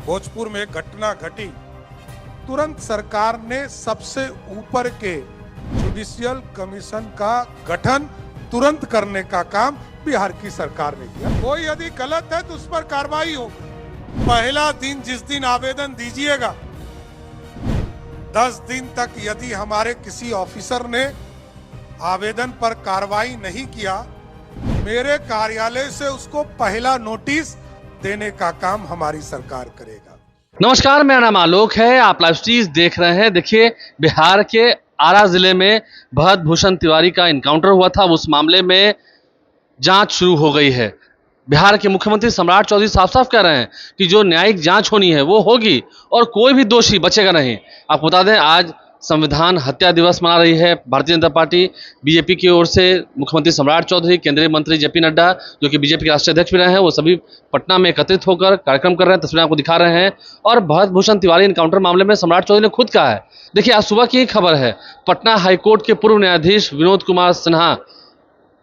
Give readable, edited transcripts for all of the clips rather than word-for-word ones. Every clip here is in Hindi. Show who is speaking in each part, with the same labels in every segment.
Speaker 1: भोजपुर में घटना घटी, तुरंत सरकार ने सबसे ऊपर के जुडिशियल कमीशन का गठन तुरंत करने का काम बिहार की सरकार ने किया। कोई यदि गलत है तो उस पर कार्रवाई हो। पहला दिन जिस दिन आवेदन दीजिएगा, 10 दिन तक यदि हमारे किसी ऑफिसर ने आवेदन पर कार्रवाई नहीं किया, मेरे कार्यालय से उसको पहला नोटिस देने का काम हमारी सरकार करेगा।
Speaker 2: नमस्कार, मेरा नाम आलोक है। आप लाइव स्ट्रीज देख रहे हैं। देखिए, बिहार के आरा जिले में भरत भूषण तिवारी का इनकाउंटर हुआ था। उस मामले में जांच शुरू हो गई है। बिहार के मुख्यमंत्री सम्राट चौधरी साफ साफ कह रहे हैं कि जो न्यायिक जांच होनी है वो होगी और कोई भी दोषी बचेगा नहीं। आपको बता दें, आज संविधान हत्या दिवस मना रही है भारतीय जनता पार्टी। बीजेपी की ओर से मुख्यमंत्री सम्राट चौधरी, केंद्रीय मंत्री जेपी नड्डा, जो कि बीजेपी के राष्ट्रीय अध्यक्ष भी रहे हैं, वो सभी पटना में एकत्रित होकर कार्यक्रम कर रहे हैं। तस्वीरें आपको दिखा रहे हैं। और भरत भूषण तिवारी इनकाउंटर मामले में सम्राट चौधरी ने खुद कहा है। देखिए, आज सुबह की खबर है, पटना हाईकोर्ट के पूर्व न्यायाधीश विनोद कुमार सिन्हा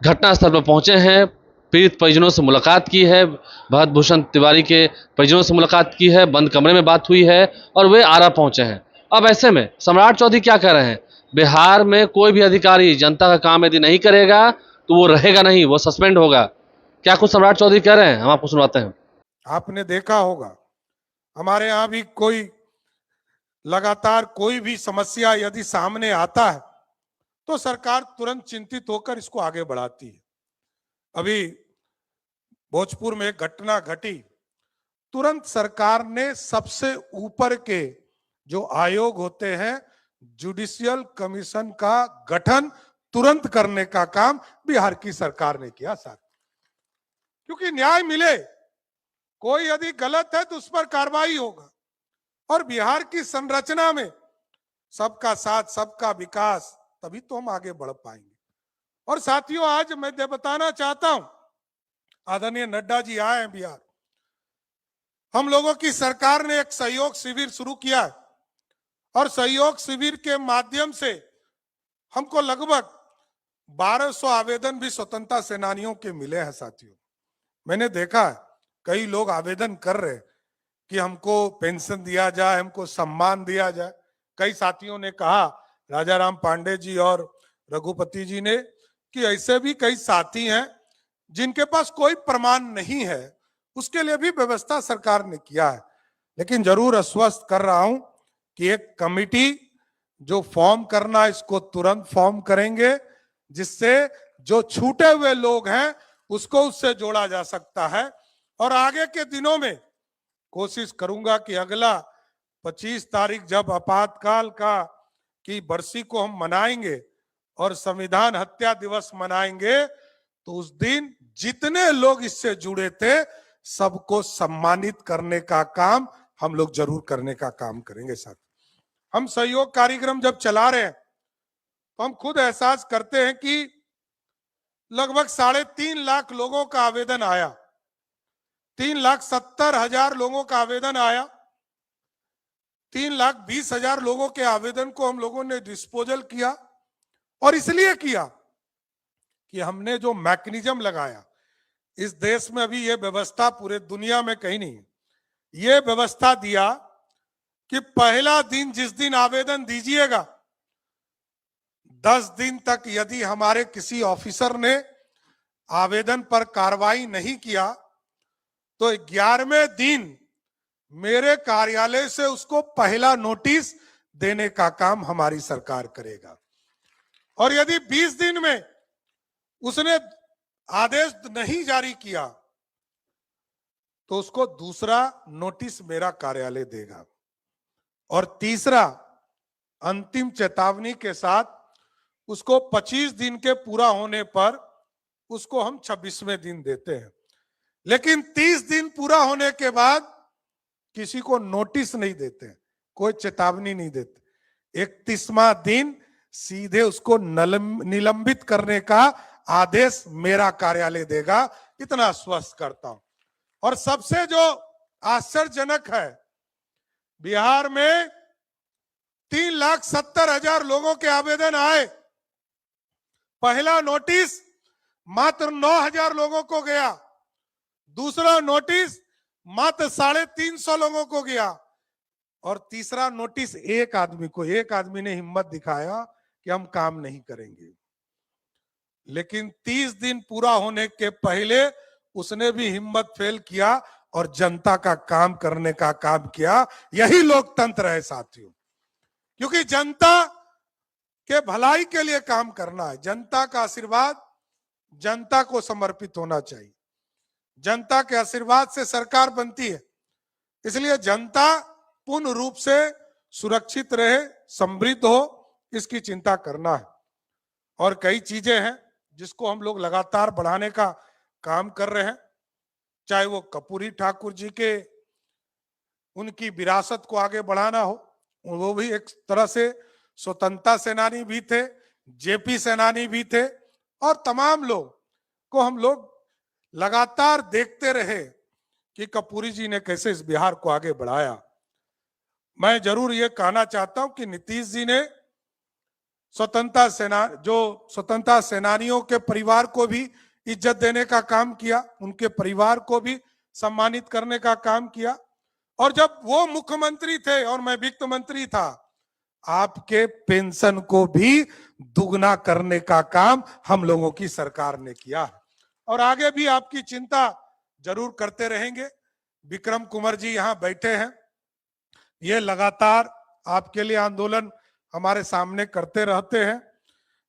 Speaker 2: घटनास्थल पर पहुंचे हैं, पीड़ित परिजनों से मुलाकात की है, भरत भूषण तिवारी के परिजनों से मुलाकात की है, बंद कमरे में बात हुई है और वे आरा पहुंचे हैं। अब ऐसे में सम्राट चौधरी क्या कह रहे हैं, बिहार में कोई भी अधिकारी जनता का काम यदि नहीं करेगा तो वो रहेगा नहीं, वो सस्पेंड होगा। क्या कुछ सम्राट चौधरी कह रहे हैं, हम आपको सुनवाते हैं।
Speaker 1: आपने देखा होगा, हमारे यहाँ भी कोई लगातार कोई भी समस्या यदि सामने आता है तो सरकार तुरंत चिंतित होकर इसको आगे बढ़ाती है। अभी भोजपुर में एक घटना घटी, तुरंत सरकार ने सबसे ऊपर के जो आयोग होते हैं, जुडिशियल कमीशन का गठन तुरंत करने का काम बिहार की सरकार ने किया साथ, क्योंकि न्याय मिले। कोई यदि गलत है तो उस पर कार्रवाई होगा। और बिहार की संरचना में सबका साथ, सबका विकास, तभी तो हम आगे बढ़ पाएंगे। और साथियों, आज मैं बताना चाहता हूं, आदरणीय नड्डा जी आए हैं बिहार। हम लोगों की सरकार ने एक सहयोग शिविर शुरू किया है और सहयोग शिविर के माध्यम से हमको लगभग 1200 आवेदन भी स्वतंत्रता सेनानियों के मिले हैं। साथियों, मैंने देखा है कई लोग आवेदन कर रहे हैं कि हमको पेंशन दिया जाए, हमको सम्मान दिया जाए। कई साथियों ने कहा, राजाराम पांडे जी और रघुपति जी ने, कि ऐसे भी कई साथी हैं जिनके पास कोई प्रमाण नहीं है, उसके लिए भी व्यवस्था सरकार ने किया है। लेकिन जरूर आश्वस्त कर रहा हूं कि एक कमिटी जो फॉर्म करना, इसको तुरंत फॉर्म करेंगे, जिससे जो छूटे हुए लोग हैं उसको उससे जोड़ा जा सकता है। और आगे के दिनों में कोशिश करूंगा कि अगला 25 तारीख जब आपातकाल की बरसी को हम मनाएंगे और संविधान हत्या दिवस मनाएंगे, तो उस दिन जितने लोग इससे जुड़े थे सबको सम्मानित करने का काम हम लोग जरूर करने का काम करेंगे। साथ हम सहयोग कार्यक्रम जब चला रहे हैं तो हम खुद एहसास करते हैं कि लगभग 3.5 लाख लोगों का आवेदन आया, 3,70,000 लोगों का आवेदन आया। 3,20,000 लोगों के आवेदन को हम लोगों ने डिस्पोजल किया। और इसलिए किया कि हमने जो मैकेनिज्म लगाया, इस देश में अभी ये व्यवस्था पूरे दुनिया में कहीं नहीं है। ये व्यवस्था दिया कि पहला दिन जिस दिन आवेदन दीजिएगा, 10 दिन तक यदि हमारे किसी ऑफिसर ने आवेदन पर कार्रवाई नहीं किया तो 11वें दिन मेरे कार्यालय से उसको पहला नोटिस देने का काम हमारी सरकार करेगा। और यदि 20 दिन में उसने आदेश नहीं जारी किया तो उसको दूसरा नोटिस मेरा कार्यालय देगा। और तीसरा, अंतिम चेतावनी के साथ, उसको 25 दिन के पूरा होने पर उसको हम 26वें दिन देते हैं। लेकिन 30 दिन पूरा होने के बाद किसी को नोटिस नहीं देते, कोई चेतावनी नहीं देते। 31वां दिन सीधे उसको निलंबित करने का आदेश मेरा कार्यालय देगा। इतना स्पष्ट करता हूं। और सबसे जो आश्चर्यजनक है, बिहार में 3,70,000 लोगों के आवेदन आए, पहला नोटिस मात्र 9,000 लोगों को गया, दूसरा नोटिस मात्र 350 लोगों को गया। और तीसरा नोटिस एक आदमी ने हिम्मत दिखाया कि हम काम नहीं करेंगे, लेकिन 30 दिन पूरा होने के पहले उसने भी हिम्मत फेल किया और जनता का काम करने का काम किया। यही लोकतंत्र है साथियों, क्योंकि जनता के भलाई के लिए काम करना है। जनता का आशीर्वाद जनता को समर्पित होना चाहिए। जनता के आशीर्वाद से सरकार बनती है, इसलिए जनता पूर्ण रूप से सुरक्षित रहे, समृद्ध हो, इसकी चिंता करना है। और कई चीजें हैं जिसको हम लोग लगातार बढ़ाने का काम कर रहे हैं, चाहे वो कर्पूरी ठाकुर जी के उनकी विरासत को आगे बढ़ाना हो, वो भी एक तरह से स्वतंत्रता सेनानी भी थे, जेपी सेनानी भी थे, और तमाम लोग को हम लोग लगातार देखते रहे कि कर्पूरी जी ने कैसे इस बिहार को आगे बढ़ाया। मैं जरूर ये कहना चाहता हूं कि नीतीश जी ने स्वतंत्रता सेनानियों के परिवार को भी इज्जत देने का काम किया, उनके परिवार को भी सम्मानित करने का काम किया। और जब वो मुख्यमंत्री थे और मैं वित्त मंत्री था, आपके पेंशन को भी दुगना करने का काम हम लोगों की सरकार ने किया है, और आगे भी आपकी चिंता जरूर करते रहेंगे। विक्रम कुंवर जी यहाँ बैठे हैं, ये लगातार आपके लिए आंदोलन हमारे सामने करते रहते हैं।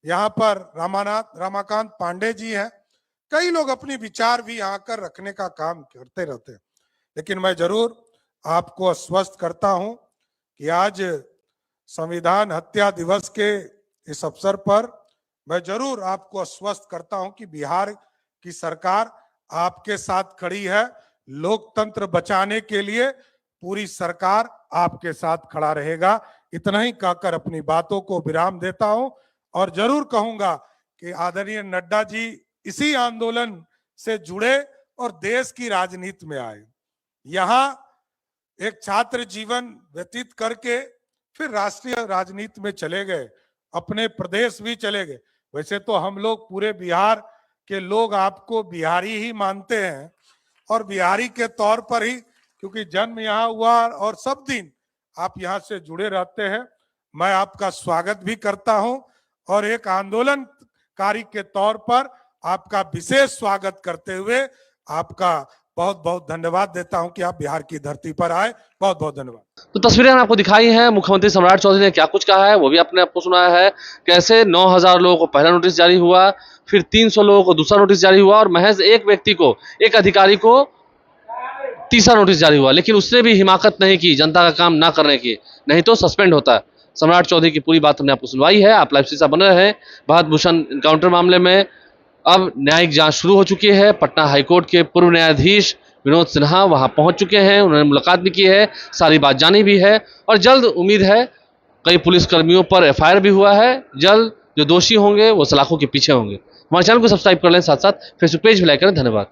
Speaker 1: यहाँ पर रमाकांत पांडे जी हैं, कई लोग अपनी विचार भी यहाँ कर रखने का काम करते रहते हैं। लेकिन मैं जरूर आपको आश्वस्त करता हूं कि आज संविधान हत्या दिवस के इस अवसर पर मैं जरूर आपको आश्वस्त करता हूं कि बिहार की सरकार आपके साथ खड़ी है। लोकतंत्र बचाने के लिए पूरी सरकार आपके साथ खड़ा रहेगा। इतना ही कहकर अपनी बातों को विराम देता हूं, और जरूर कहूंगा कि आदरणीय नड्डा जी इसी आंदोलन से जुड़े और देश की राजनीति में आए। यहाँ एक छात्र जीवन व्यतीत करके फिर राष्ट्रीय राजनीति में चले गए, अपने प्रदेश भी चले गए। वैसे तो हम लोग पूरे बिहार के लोग आपको बिहारी ही मानते हैं, और बिहारी के तौर पर ही, क्योंकि जन्म यहाँ हुआ और सब दिन आप यहाँ से जुड़े रहते हैं। मैं आपका स्वागत भी करता हूं, और एक आंदोलनकारी के तौर पर आपका विशेष स्वागत करते हुए आपका बहुत बहुत धन्यवाद देता हूं कि आप बिहार की धरती पर आए। बहुत बहुत धन्यवाद।
Speaker 2: तो तस्वीरें आपको दिखाई हैं, मुख्यमंत्री सम्राट चौधरी ने क्या कुछ कहा है वो भी आपने आपको सुनाया है। कैसे 9000 लोगों को पहला नोटिस जारी हुआ, फिर 300 लोगों को दूसरा नोटिस जारी हुआ, और महज एक व्यक्ति को, एक अधिकारी को तीसरा नोटिस जारी हुआ, लेकिन उसने भी हिमाकत नहीं की जनता का काम ना करने की, नहीं तो सस्पेंड होता है। सम्राट चौधरी की पूरी बात हमने आपको सुनवाई है। आप लाइव सीसा बन रहे हैं। भरत भूषण इनकाउंटर मामले में अब न्यायिक जांच शुरू हो चुकी है। पटना हाईकोर्ट के पूर्व न्यायाधीश विनोद सिन्हा वहां पहुंच चुके हैं, उन्होंने मुलाकात भी की है, सारी बात जानी भी है, और जल्द उम्मीद है, कई पुलिसकर्मियों पर FIR भी हुआ है, जल्द जो दोषी होंगे वो सलाखों के पीछे होंगे। हमारे चैनल को सब्सक्राइब कर लें, साथ साथ फेसबुक पेज भी लाइक करें। धन्यवाद।